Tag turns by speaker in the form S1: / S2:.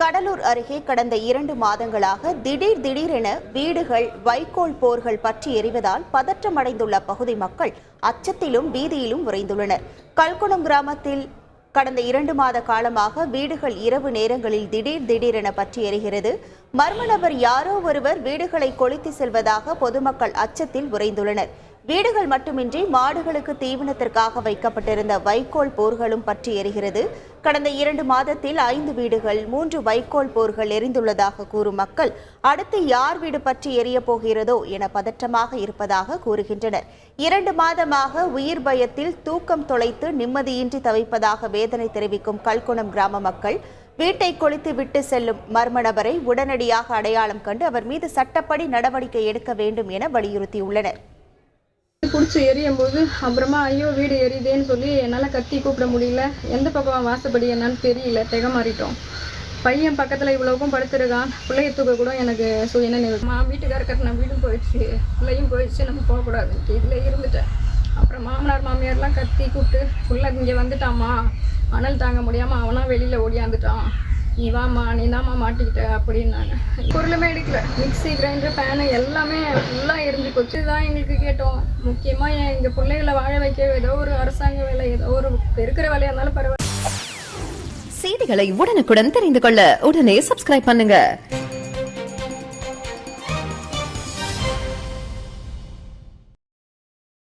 S1: கடலூர் அருகே கடந்த 2 மாதங்களாக திடீரென வீடுகள் வைக்கோல் போர்கள் பற்றி எரிவதால் பதற்றமடைந்துள்ள பகுதி மக்கள் அச்சத்திலும் பீதியிலும் உறைந்துள்ளனர். கல்குணம் கிராமத்தில் கடந்த 2 மாத காலமாக வீடுகள் இரவு நேரங்களில் திடீரென பற்றி எரிகிறது. மர்ம நபர் யாரோ ஒருவர் வீடுகளை கொளுத்தி செல்வதாக பொதுமக்கள் அச்சத்தில் உறைந்துள்ளனர். வீடுகள் மட்டுமின்றி மாடுகளுக்கு தீவனத்திற்காக வைக்கப்பட்டிருந்த வைக்கோல் போர்களும் பற்றி எரிகிறது. கடந்த 2 மாதத்தில் 5 வீடுகள் 3 வைக்கோல் போர்கள் எரிந்துள்ளதாக கூறும் மக்கள் அடுத்து யார் வீடு பற்றி எரிய போகிறதோ என பதற்றமாக இருப்பதாக கூறுகின்றனர். 2 மாதமாக உயிர் பயத்தில் தூக்கம் தொலைத்து நிம்மதியின்றி தவிப்பதாக வேதனை தெரிவிக்கும் கல்குணம் கிராம மக்கள் வீட்டை கொளுத்தி விட்டு செல்லும் மர்ம நபரை உடனடியாக அடையாளம் கண்டு அவர் மீது சட்டப்படி நடவடிக்கை எடுக்க வேண்டும் என வலியுறுத்தியுள்ளனர்.
S2: பிடிச்சி எரியும் போது அப்புறமா ஐயோ வீடு எரியுதேன்னு சொல்லி என்னால் கத்தி கூப்பிட முடியல. எந்த பக்கம் வாசப்படி என்னன்னு தெரியல, திக மாறிட்டோம். பையன் பக்கத்தில் இவ்வளோக்கும் படுத்துருக்கான். பிள்ளைய தூக்க கூட எனக்கு சுயநினைவு. வீட்டுக்கார கட்டின வீடும் போயிடுச்சு, பிள்ளையும் போயிடுச்சு, நம்ம போகக்கூடாதுன்ட்டு இதில் இருந்துட்டேன். அப்புறம் மாமனார் மாமியார்லாம் கத்தி கூப்பிட்டு ஃபுல்லாக இங்கே வந்துட்டாம்மா, அனல் தாங்க முடியாமல் அவனா வெளியில் ஓடியாந்துட்டான், நீ வாம்மா, நீ தாம்மா மாட்டிக்கிட்ட அப்படின்னாங்க. பொருளுமே எடுக்கல, மிக்சி கிரைண்டர் ஃபேனு எல்லாமே ஃபுல்லாக எரிஞ்சு போச்சு. இதுதான் எங்களுக்கு கேட்டோம். முக்கியமாக எங்கள் பிள்ளைகளை வாழ வைக்க ஏதோ ஒரு அரசாங்க வேலை, ஏதோ ஒரு இருக்கிற வேலையாக இருந்தாலும் பரவாயில்ல.
S3: செய்திகளை உடனுக்குடன் தெரிந்து கொள்ள உடனே சப்ஸ்கிரைப் பண்ணுங்க.